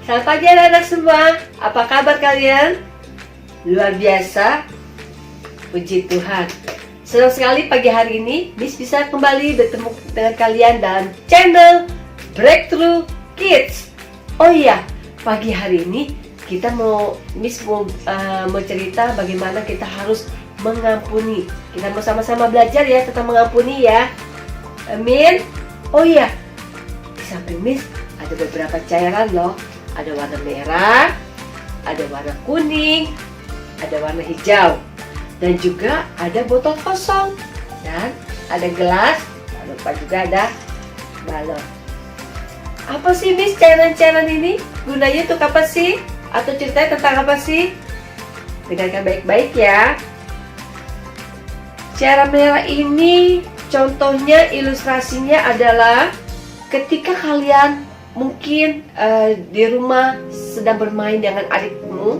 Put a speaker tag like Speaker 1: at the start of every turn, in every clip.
Speaker 1: Selamat pagi anak-anak semua. Apa kabar kalian? Luar biasa. Puji Tuhan. Senang sekali pagi hari ini Miss bisa kembali bertemu dengan kalian dalam channel Breakthrough Kids. Oh iya, pagi hari ini Miss mau cerita bagaimana kita harus mengampuni. Kita mau sama-sama belajar ya tentang mengampuni ya. Amin. Oh iya, di samping Miss ada beberapa cairan loh. Ada warna merah, ada warna kuning, ada warna hijau, dan juga ada botol kosong, dan ada gelas. Jangan lupa juga ada balon. Apa sih Miss cairan-cairan ini? Gunanya untuk apa sih? Atau ceritanya tentang apa sih? Dengarkan baik-baik ya. Cairan merah ini contohnya, ilustrasinya adalah ketika kalian mungkin di rumah sedang bermain dengan adikmu,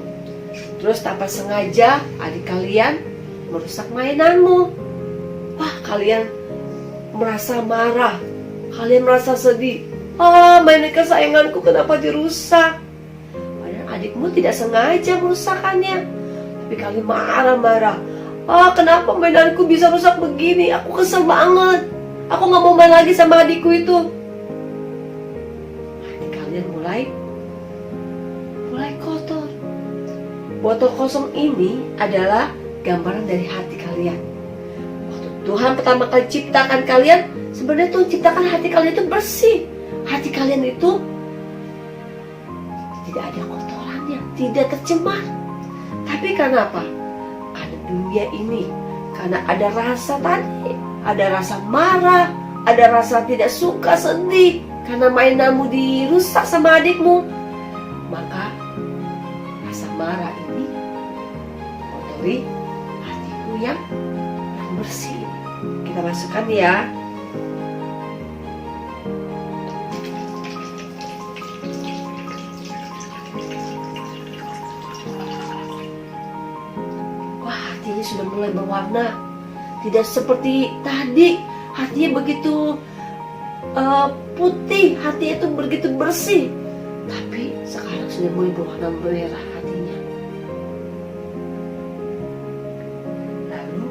Speaker 1: terus tanpa sengaja adik kalian merusak mainanmu. Wah, kalian merasa marah, kalian merasa sedih. Mainan kesayanganku kenapa dirusak? Padahal adikmu tidak sengaja merusakannya, tapi kalian marah-marah. Kenapa mainanku bisa rusak begini? Aku kesel banget. Aku gak mau main lagi sama adikku itu. Mulai kotor. Botol kosong ini adalah gambaran dari hati kalian. Waktu Tuhan pertama kali ciptakan kalian, sebenarnya Tuhan ciptakan hati kalian itu bersih. Hati kalian itu tidak ada kotorannya, tidak tercemar. Tapi karena apa? Karena dunia ini, karena ada rasa tadi, ada rasa marah, ada rasa tidak suka, sedih, karena mainanmu dirusak sama adikmu, maka rasa marah ini kotori hatimu yang bersih. Kita masukkan ya. Wah, hatinya sudah mulai berwarna. Tidak seperti tadi, hatinya begitu putih, hatinya itu begitu bersih. Tapi sekarang sudah mulai berwarna merah hatinya. Lalu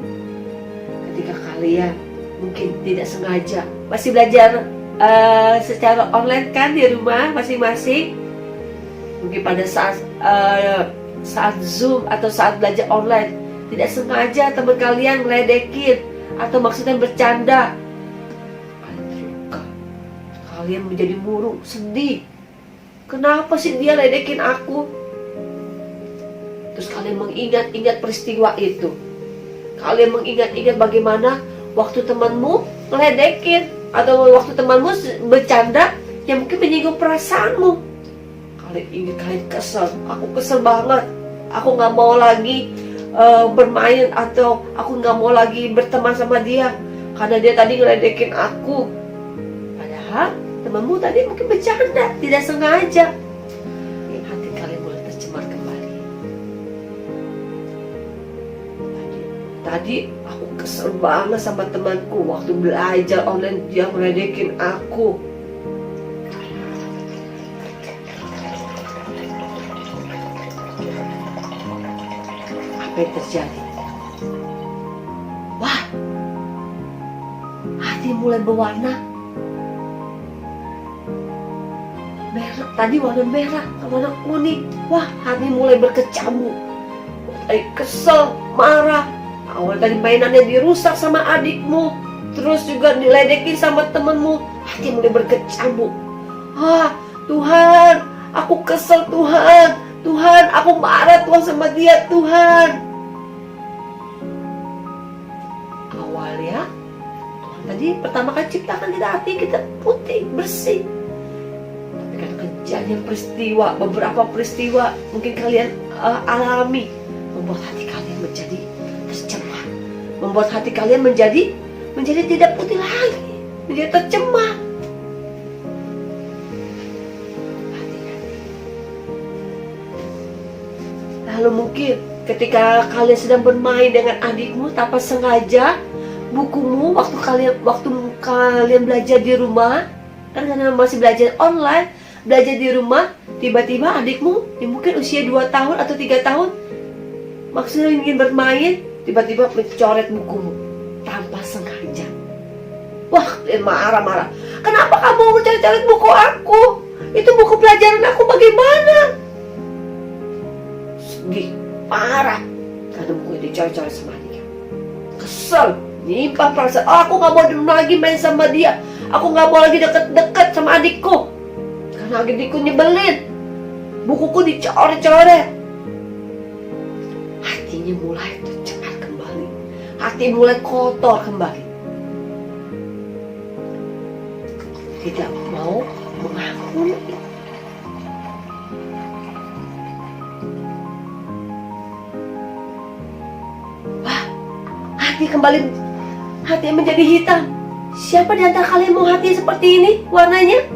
Speaker 1: ketika kalian mungkin tidak sengaja masih belajar secara online kan di rumah masing-masing, mungkin pada saat Zoom atau saat belajar online tidak sengaja teman kalian ngeledekin atau maksudnya bercanda, kalian menjadi murung, sedih. Kenapa sih dia ledekin aku? Terus kalian mengingat-ingat peristiwa itu. Kalian mengingat-ingat bagaimana waktu temanmu ngeledekin atau waktu temanmu bercanda yang mungkin menyinggung perasaanmu. Kalian ingat, kalian kesel. Aku kesel banget. Aku gak mau lagi bermain atau aku gak mau lagi berteman sama dia karena dia tadi ngeledekin aku. Padahal temanmu tadi mungkin bercanda, tidak sengaja. Hati kalian mulai tercemar kembali. Tadi aku kesel banget sama temanku waktu belajar online, dia ngeledekin aku. Apa yang terjadi? Wah, hati mulai berwarna merah. Tadi warna merah, warna kuning. Wah, hati mulai berkecamuk. Tadi kesel, marah. Awal tadi mainannya dirusak sama adikmu, terus juga diledekin sama temenmu. Hati mulai berkecamuk. Tuhan, aku kesel Tuhan. Tuhan, aku marah Tuhan sama dia Tuhan. Awalnya Tuhan tadi pertama kali ciptakan kita, hati kita putih, bersih. Kejadian peristiwa, beberapa peristiwa mungkin kalian alami, membuat hati kalian menjadi tercemar, membuat hati kalian menjadi tidak putih lagi, menjadi tercemar. Hati-hati. Lalu mungkin ketika kalian sedang bermain dengan adikmu tanpa sengaja, bukumu waktu kalian belajar di rumah, kan karena masih belajar online, belajar di rumah, tiba-tiba adikmu yang mungkin usia 2 tahun atau 3 tahun maksudnya ingin bermain, tiba-tiba mencoret bukumu tanpa sengaja. Wah, dia marah-marah. Kenapa kamu mencoret-coret buku aku? Itu buku pelajaran aku, bagaimana? Sedih, parah, karena buku itu dicoret-coret sama dia. Kesel, nimpah perasaan, aku gak mau lagi main sama dia. Aku gak mau lagi deket-deket sama adikku, karena adikku nyebelin. Bukuku dicoret-coret. Hatinya mulai tercengar kembali. Hati mulai kotor kembali. Tidak mau mengampuni. Wah, hati kembali, hati menjadi hitam. Siapa di antara kalian mau hati seperti ini warnanya?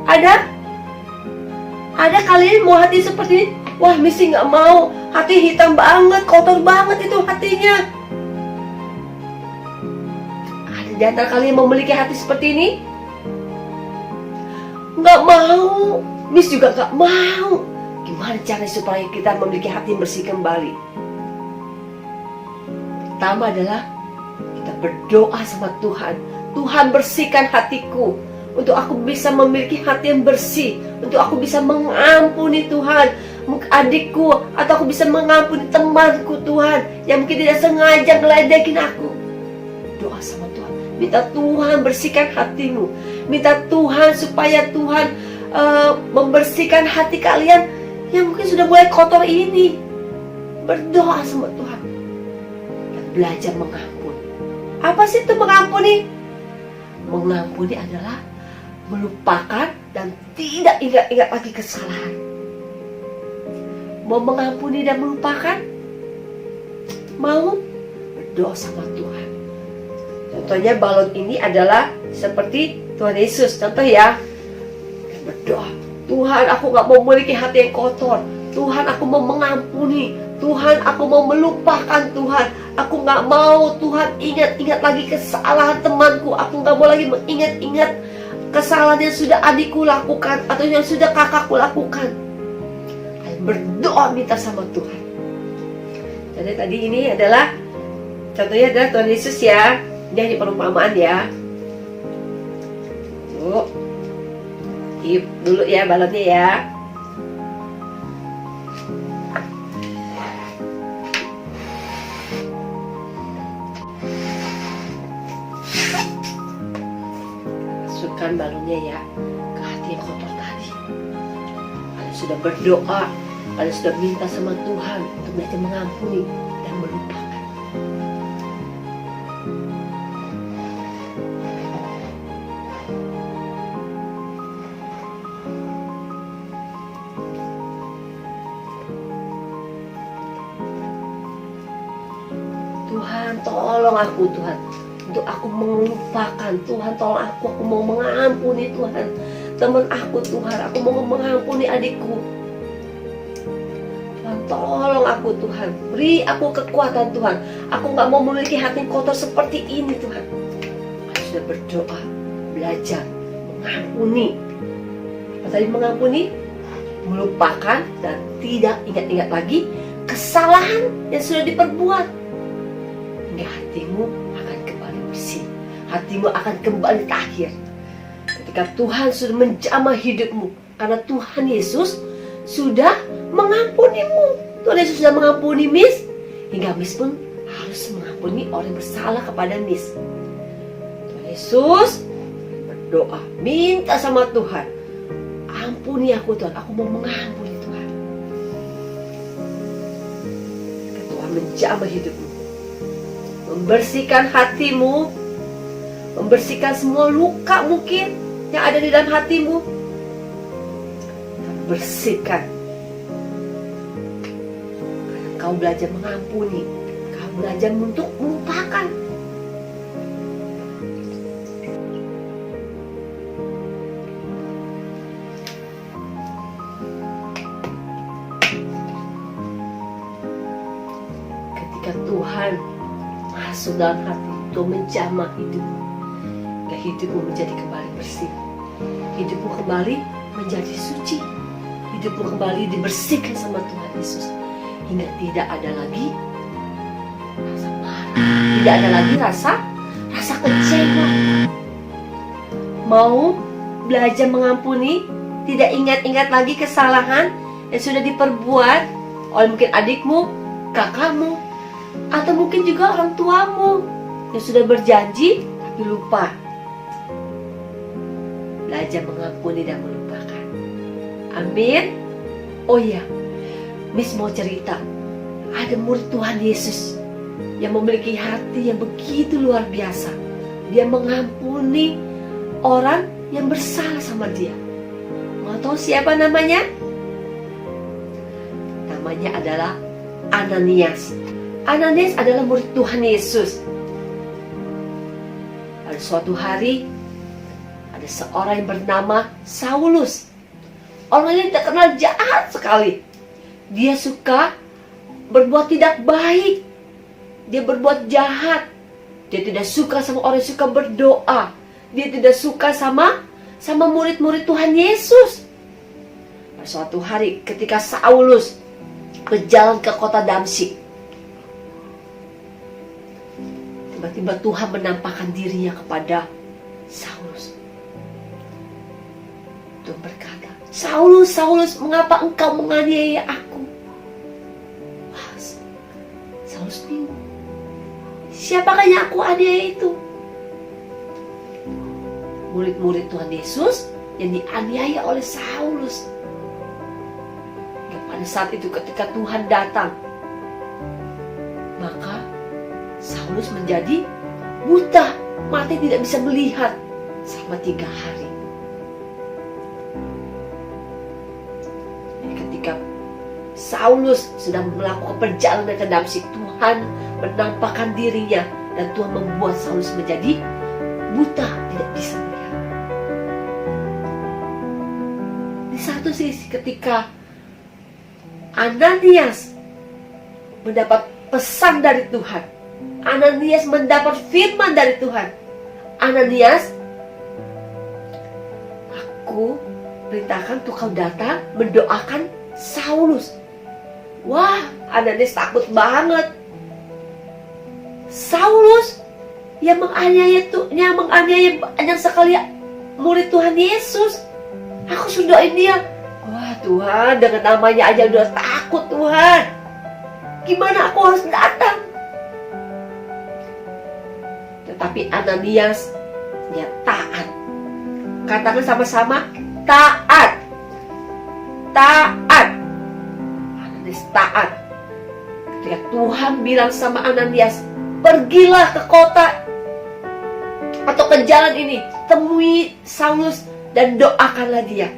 Speaker 1: Ada? Ada kalian mau hati seperti ini? Wah, Missy nggak mau. Hati hitam banget, kotor banget itu hatinya. Ada di antara kalian yang memiliki hati seperti ini? Nggak mau. Miss juga nggak mau. Gimana cara supaya kita memiliki hati yang bersih kembali? Pertama adalah kita berdoa sama Tuhan. Tuhan, bersihkan hatiku, untuk aku bisa memiliki hati yang bersih, untuk aku bisa mengampuni Tuhan adikku, atau aku bisa mengampuni temanku Tuhan yang mungkin tidak sengaja ngeledekin aku. Doa sama Tuhan, minta Tuhan bersihkan hatimu, minta Tuhan supaya Tuhan membersihkan hati kalian yang mungkin sudah mulai kotor ini. Berdoa sama Tuhan dan belajar mengampuni. Apa sih itu mengampuni? Mengampuni adalah melupakan dan tidak ingat-ingat lagi kesalahan. Mau mengampuni dan melupakan? Mau? Berdoa sama Tuhan. Contohnya balon ini adalah seperti Tuhan Yesus. Contoh ya, berdoa, Tuhan, aku gak mau memiliki hati yang kotor. Tuhan, aku mau mengampuni. Tuhan, aku mau melupakan. Tuhan, aku gak mau Tuhan ingat-ingat lagi kesalahan temanku. Aku gak mau lagi mengingat-ingat kesalahan yang sudah adikku lakukan atau yang sudah kakakku lakukan. Berdoa minta sama Tuhan. Jadi tadi ini adalah contohnya adalah Tuhan Yesus ya. Ini hanya perumpamaan ya. Tuh, tiup dulu ya balonnya ya. Masukkan balonnya ya ke hati yang kotor tadi. Kalian sudah berdoa, kalian sudah minta sama Tuhan untuk belajar mengampuni dan melupakan. Tuhan, tolong aku Tuhan, untuk aku melupakan. Tuhan, tolong aku mau mengampuni Tuhan teman aku Tuhan, aku mau mengampuni adikku. Tuhan, tolong aku Tuhan, beri aku kekuatan Tuhan. Aku gak mau memiliki hati kotor seperti ini Tuhan. Aku sudah berdoa, belajar mengampuni. Apa tadi mengampuni? Melupakan dan tidak ingat-ingat lagi kesalahan yang sudah diperbuat. Hingga hatimu akan kembali bersih, hatimu akan kembali tahir. Ketika Tuhan sudah menjamah hidupmu, karena Tuhan Yesus sudah mengampunimu. Tuhan Yesus sudah mengampuni Miss, hingga Miss pun harus mengampuni orang yang bersalah kepada Miss. Tuhan Yesus berdoa, minta sama Tuhan, ampuni aku Tuhan, aku mau mengampuni Tuhan. Tuhan menjamah hidupmu, membersihkan hatimu, membersihkan semua luka mungkin yang ada di dalam hatimu. Bersihkan. Karena kau belajar mengampuni, kau belajar untuk melupakan. Ketika Tuhan masuk dalam hati, Tuhan menjamah hidupmu, hingga hidupmu menjadi kembali bersih. Hidupmu kembali menjadi suci. Hidupmu kembali dibersihkan sama Tuhan Yesus. Hingga tidak ada lagi rasa marah, tidak ada lagi rasa kecewa. Mau belajar mengampuni, tidak ingat-ingat lagi kesalahan yang sudah diperbuat oleh mungkin adikmu, kakakmu, atau mungkin juga orang tuamu yang sudah berjanji tapi lupa. Belajar mengampuni dan melupakan. Amin. Oh iya, Miss mau cerita. Ada murid Tuhan Yesus yang memiliki hati yang begitu luar biasa. Dia mengampuni orang yang bersalah sama dia. Mau tahu siapa namanya? Namanya adalah Ananias. Ananias adalah murid Tuhan Yesus. Pada suatu hari, ada seorang yang bernama Saulus. Orang ini terkenal jahat sekali. Dia suka berbuat tidak baik. Dia berbuat jahat. Dia tidak suka sama orang yang suka berdoa. Dia tidak suka sama murid-murid Tuhan Yesus. Pada suatu hari ketika Saulus berjalan ke kota Damsyik, tiba-tiba Tuhan menampakkan dirinya kepada Saulus. Tuhan berkata, Saulus, Saulus, mengapa engkau menganiaya aku? Wah, Saulus bingung. Siapakah yang aku aniaya itu? Murid-murid Tuhan Yesus yang dianiaya oleh Saulus. Dan pada saat itu ketika Tuhan datang, maka Saulus menjadi buta, mata tidak bisa melihat selama 3 hari. Jadi ketika Saulus sedang melakukan perjalanan ke Damsyik, Tuhan menampakkan dirinya dan Tuhan membuat Saulus menjadi buta, tidak bisa melihat. Di satu sisi ketika Ananias mendapat pesan dari Tuhan, Ananias mendapat firman dari Tuhan. Ananias, aku perintahkan untuk kau datang mendoakan Saulus. Wah, Ananias takut banget. Saulus yang menganiaya banyak sekali murid Tuhan Yesus. Aku sudah doain dia. Wah Tuhan, dengan namanya aja udah takut Tuhan. Gimana aku harus datang? Tetapi Ananias, dia taat. Katakan sama-sama, taat. Taat. Ananias taat. Ketika Tuhan bilang sama Ananias, pergilah ke kota atau ke jalan ini, temui Saulus dan doakanlah dia.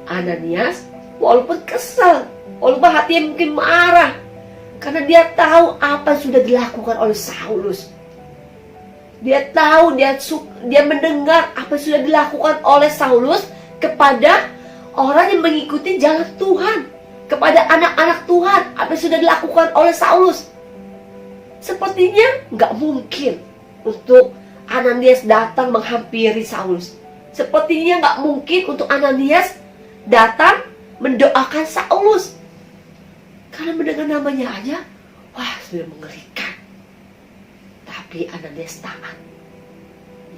Speaker 1: Ananias walaupun kesal, walaupun hatinya mungkin marah, karena dia tahu apa yang sudah dilakukan oleh Saulus. Dia tahu, dia mendengar apa yang sudah dilakukan oleh Saulus kepada orang yang mengikuti jalan Tuhan, kepada anak-anak Tuhan, apa yang sudah dilakukan oleh Saulus. Sepertinya nggak mungkin untuk Ananias datang menghampiri Saulus. Sepertinya nggak mungkin untuk Ananias datang mendoakan Saulus. Karena mendengar namanya aja, wah sudah mengerikan. Tapi Ananias taat.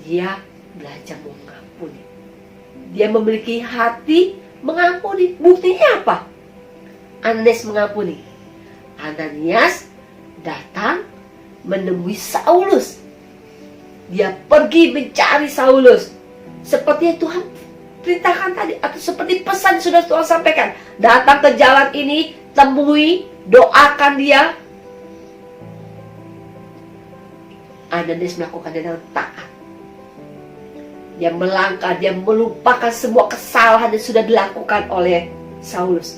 Speaker 1: Dia belajar mengampuni. Dia memiliki hati mengampuni. Buktinya apa? Ananias mengampuni. Ananias datang menemui Saulus. Dia pergi mencari Saulus. Seperti yang Tuhan perintahkan tadi, atau seperti pesan sudah Tuhan sampaikan. Datang ke jalan ini, temui, doakan dia. Ananias melakukannya dengan taat. Dia melangkah, dia melupakan semua kesalahan yang sudah dilakukan oleh Saulus.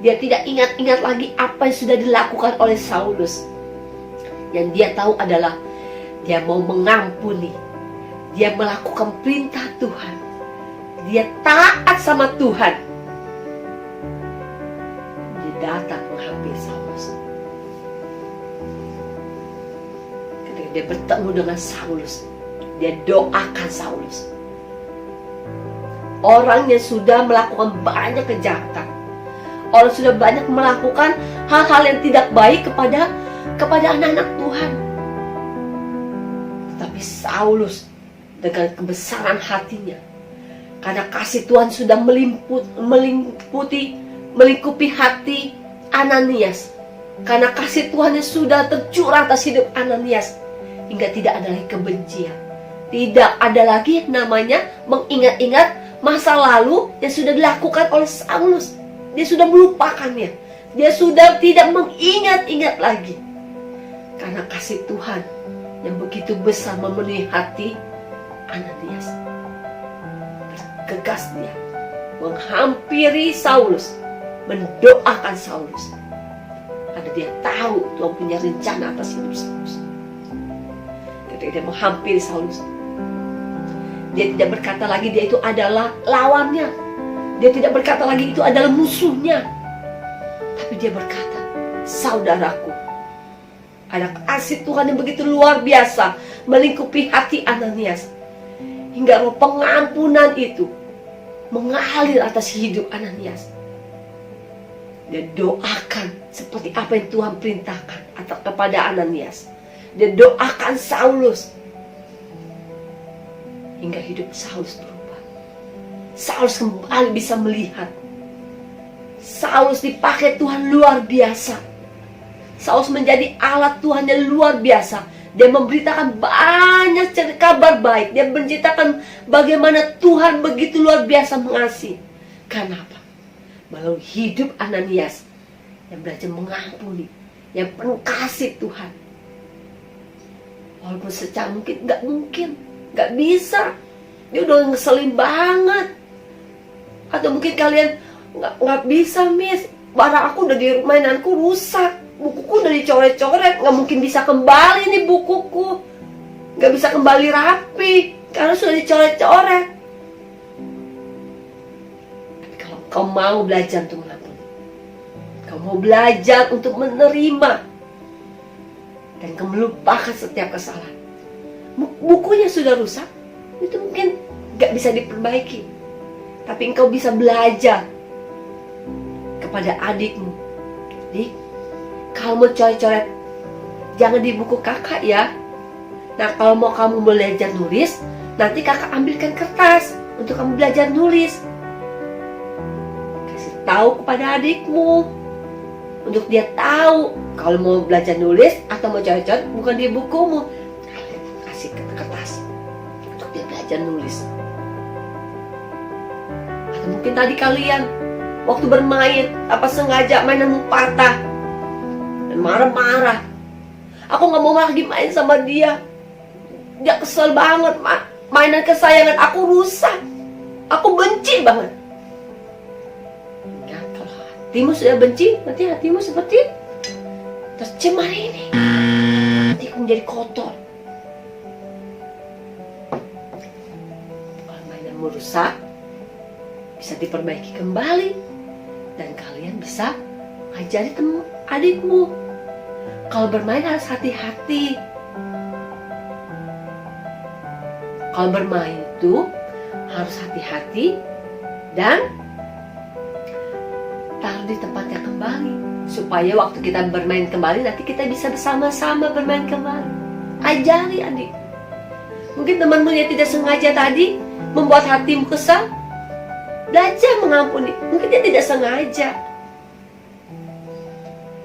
Speaker 1: Dia tidak ingat-ingat lagi apa yang sudah dilakukan oleh Saulus. Yang dia tahu adalah dia mau mengampuni. Dia melakukan perintah Tuhan. Dia taat sama Tuhan. Dia datang menghampiri Saulus. Ketika dia bertemu dengan Saulus, dia doakan Saulus. orang yang sudah melakukan banyak kejahatan. Orang sudah banyak melakukan hal-hal yang tidak baik kepada anak-anak Tuhan. Tetapi Saulus dengan kebesaran hatinya, karena kasih Tuhan sudah melingkupi hati Ananias, karena kasih Tuhan yang sudah tercurah atas hidup Ananias, hingga tidak ada lagi kebencian, tidak ada lagi yang namanya mengingat-ingat masa lalu yang sudah dilakukan oleh Saulus. Dia sudah melupakannya, dia sudah tidak mengingat-ingat lagi, karena kasih Tuhan yang begitu besar memenuhi hati Ananias. Bergegas dia menghampiri Saulus, mendoakan Saulus, karena dia tahu Tuhan punya rencana atas hidup Saulus. Ketika dia menghampiri Saulus, dia tidak berkata lagi dia itu adalah lawannya, dia tidak berkata lagi itu adalah musuhnya, tapi dia berkata, saudaraku. Ada kasih Tuhan yang begitu luar biasa melingkupi hati Ananias, hingga roh pengampunan itu mengalir atas hidup Ananias. Dia doakan seperti apa yang Tuhan perintahkan kepada Ananias. Dia doakan Saulus, hingga hidup Saulus berubah. Saulus kembali bisa melihat. Saulus dipakai Tuhan luar biasa. Saulus menjadi alat Tuhan yang luar biasa. Dia memberitakan banyak kabar baik. Dia menceritakan bagaimana Tuhan begitu luar biasa mengasihi. Karena apa? Melalui hidup Ananias yang belajar mengampuni, yang penuh kasih Tuhan. Walaupun secara mungkin gak bisa, dia udah ngeselin banget. Atau mungkin kalian gak bisa, Miss, barang aku udah di mainanku rusak, bukuku udah dicoret-coret, gak mungkin bisa kembali nih bukuku, gak bisa kembali rapi karena sudah dicoret-coret. Tapi kalau kau mau belajar untuk mengampuni, kau mau belajar untuk menerima, dan kau melupakan setiap kesalahan, bukunya sudah rusak, itu mungkin gak bisa diperbaiki, tapi engkau bisa belajar kepada adikmu. Dik, kalau mau coret-coret, jangan di buku kakak ya. Nah, kalau mau kamu belajar nulis, nanti kakak ambilkan kertas untuk kamu belajar nulis. Kasih tahu kepada adikmu, untuk dia tahu kalau mau belajar nulis atau mau coret-coret bukan di bukumu. Kasih kertas untuk dia belajar nulis. Atau mungkin tadi kalian waktu bermain, apa sengaja mainanmu patah dan marah-marah. Aku gak mau lagi main sama dia. Dia kesel banget, mainan kesayangan aku rusak. Aku benci banget. Ya, kalau hatimu sudah benci, nanti hatimu seperti tercemar ini. Hatiku menjadi kotor. Kalau mainanmu rusak, bisa diperbaiki kembali, dan kalian bisa ajari adikmu. Kalau bermain harus hati-hati. Kalau bermain itu harus hati-hati dan taruh di tempatnya kembali, supaya waktu kita bermain kembali nanti kita bisa bersama-sama bermain kembali. Ajari adik. Mungkin temanmu yang tidak sengaja tadi membuat hatimu kesal, belajar mengampuni. Mungkin dia tidak sengaja.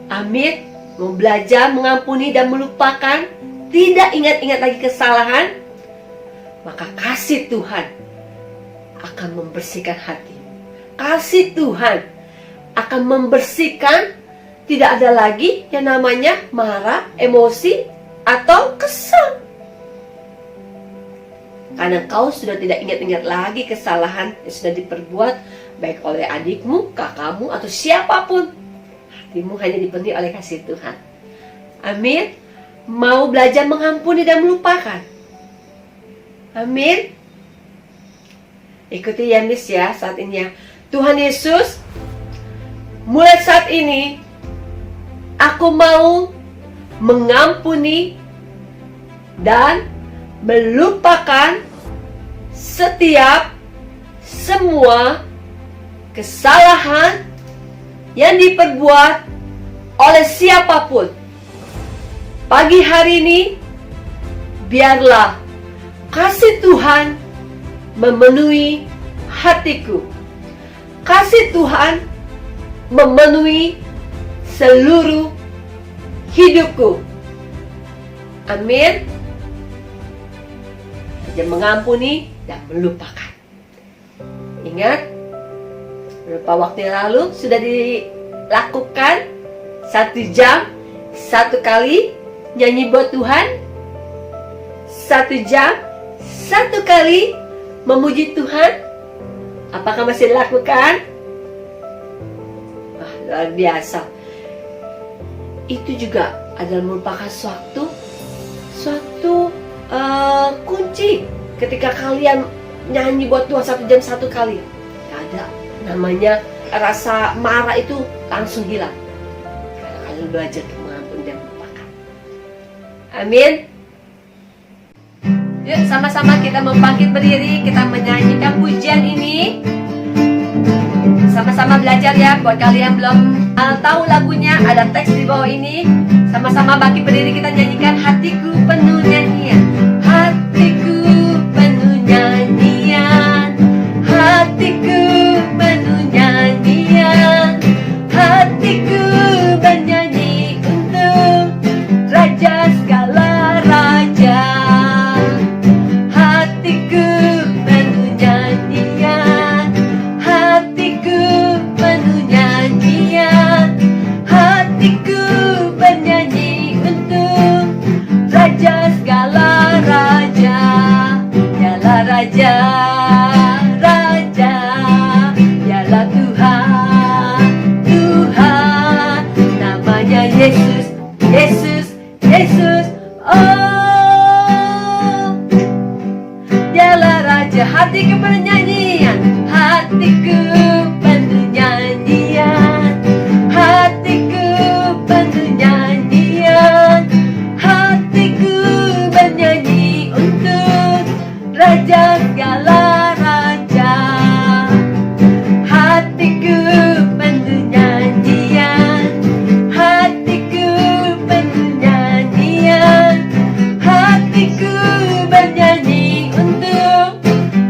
Speaker 1: Amin. Mau belajar mengampuni dan melupakan, tidak ingat-ingat lagi kesalahan, maka kasih Tuhan akan membersihkan hatimu. Kasih Tuhan akan membersihkan. Tidak ada lagi yang namanya marah, emosi, atau kesal. Karena kau sudah tidak ingat-ingat lagi kesalahan yang sudah diperbuat baik oleh adikmu, kakakmu, atau siapapun. Hatimu hanya dipenuhi oleh kasih Tuhan. Amin. Mau belajar mengampuni dan melupakan. Amin. Ikuti ya Miss ya saat ini ya. Tuhan Yesus, mulai saat ini aku mau mengampuni dan melupakan setiap semua kesalahan yang diperbuat oleh siapapun. Pagi hari ini, biarlah kasih Tuhan memenuhi hatiku. Kasih Tuhan memenuhi seluruh hidupku. Amin. Dia mengampuni dan melupakan. Ingat, beberapa waktu yang lalu sudah dilakukan 1 jam 1 kali nyanyi buat Tuhan. 1 jam 1 kali memuji Tuhan. Apakah masih dilakukan? Luar biasa. Itu juga adalah merupakan suatu kunci ketika kalian nyanyi buat Tuhan 1 jam 1 kali. Gak ada namanya rasa marah itu langsung hilang karena kalian belajar mengampuni dan melupakan. Amin. Yuk sama-sama kita membangkit berdiri, kita menyanyikan pujian ini. Sama-sama belajar ya. Buat kalian yang belum tahu lagunya, ada teks di bawah ini. Sama-sama bangkit berdiri, kita nyanyikan hatiku penuh nyanyian. Hatiku penuh nyanyian. Hatiku penuh nyanyian. Hatiku bernyanyi untuk Raja segala raja. Hatiku penuh nyanyian. Hatiku penuh nyanyian. Hatiku bernyanyi untuk Raja segala raja. Dialah Raja, Raja. Dialah Tuhan, Tuhan. Namanya Yesus, Yesus, Yesus. Oh, dialah Raja. Hatiku penuh nyanyian. Hatiku penuh nyanyian. Hatiku penuh nyanyian. Hatiku bernyanyi untuk Raja segala raja. Hatiku penuh nyanyian. Hatiku penuh nyanyian. Hatiku bernyanyi untuk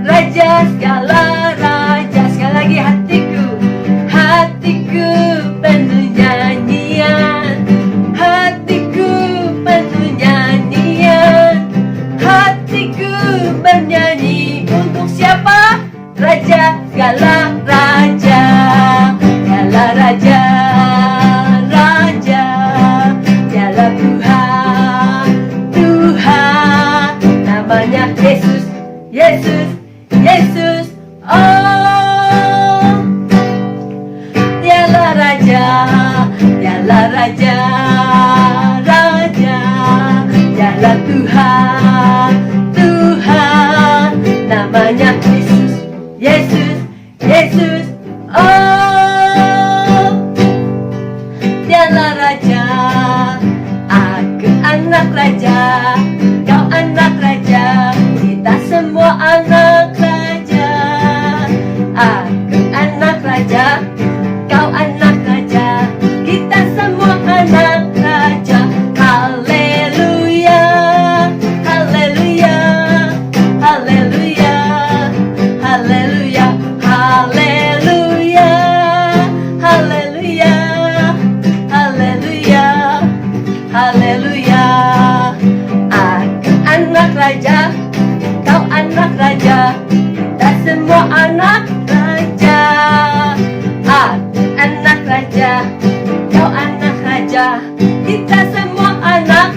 Speaker 1: Raja segala raja. Sekali lagi, hatiku, hatiku penuh nyanyian. Hatiku penuh nyanyian. Hatiku bernyanyi untuk siapa? Raja segala raja. Dialah Raja, Raja. Dialah Tuhan, Tuhan. Namanya Yesus, Yesus, Yesus. Oh, dialah Raja, dialah Raja, Raja. Dialah Tuhan, Tuhan. Namanya Yesus, Yesus, Yesus. Oh, dialah Raja. Aku anak Raja, kau anak Raja. Kita semua anak Raja. Aku anak Raja, kau anak Raja. Kita semua anak Raja. Haleluya, haleluya, haleluya, haleluya, haleluya, haleluya, haleluya, haleluya. Aku anak Raja, kau anak Raja. Kita semua anak Raja. Aku anak Raja, kau anak Raja. Kita semua anak.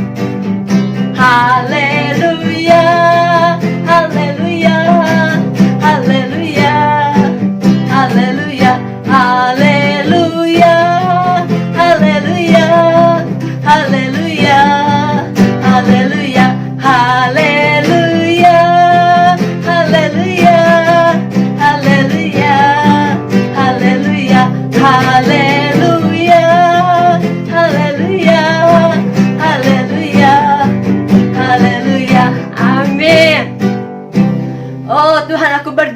Speaker 1: Haleluya, haleluya, haleluya, haleluya, haleluya, haleluya, haleluya, haleluya, haleluya, haleluya, haleluya, haleluya, haleluya, haleluya,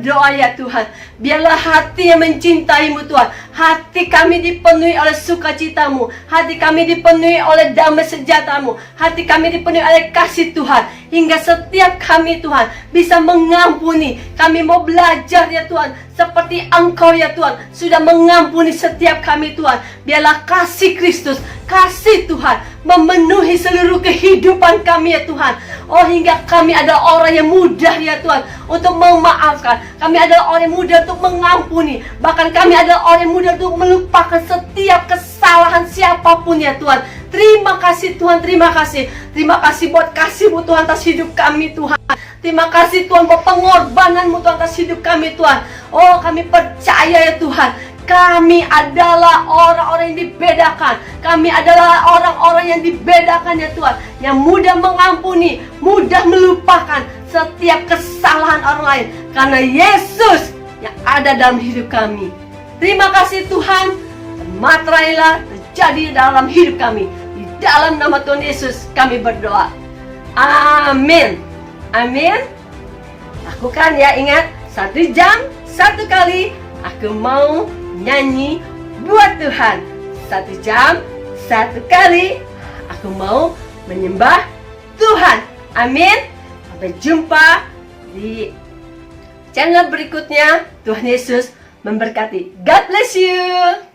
Speaker 1: berdoa ya Tuhan, biarlah hati yang mencintai-Mu Tuhan, hati kami dipenuhi oleh sukacita-Mu, hati kami dipenuhi oleh damai sejahtera-Mu, hati kami dipenuhi oleh kasih Tuhan, hingga setiap kami Tuhan bisa mengampuni. Kami mau belajar ya Tuhan, seperti Engkau ya Tuhan sudah mengampuni setiap kami Tuhan. Biarlah kasih Kristus, kasih Tuhan memenuhi seluruh kehidupan kami ya Tuhan. Oh, hingga kami adalah orang yang mudah ya Tuhan untuk memaafkan. Kami adalah orang yang mudah untuk mengampuni. Bahkan kami adalah orang yang mudah untuk melupakan setiap kesalahan siapapun ya Tuhan. Terima kasih Tuhan, terima kasih. Terima kasih buat kasih-Mu Tuhan atas hidup kami Tuhan. Terima kasih Tuhan buat pengorbanan-Mu Tuhan atas hidup kami Tuhan. Oh, kami percaya ya Tuhan, kami adalah orang-orang yang dibedakan. Kami adalah orang-orang yang dibedakan ya Tuhan, yang mudah mengampuni, mudah melupakan setiap kesalahan orang lain, karena Yesus yang ada dalam hidup kami. Terima kasih Tuhan, materailah terjadi dalam hidup kami. Di dalam nama Tuhan Yesus kami berdoa. Amin. Amin. Lakukan ya, ingat, 1 jam 1 kali aku mau nyanyi buat Tuhan. 1 jam 1 kali aku mau menyembah Tuhan. Amin. Sampai jumpa di channel berikutnya. Tuhan Yesus memberkati. God bless you.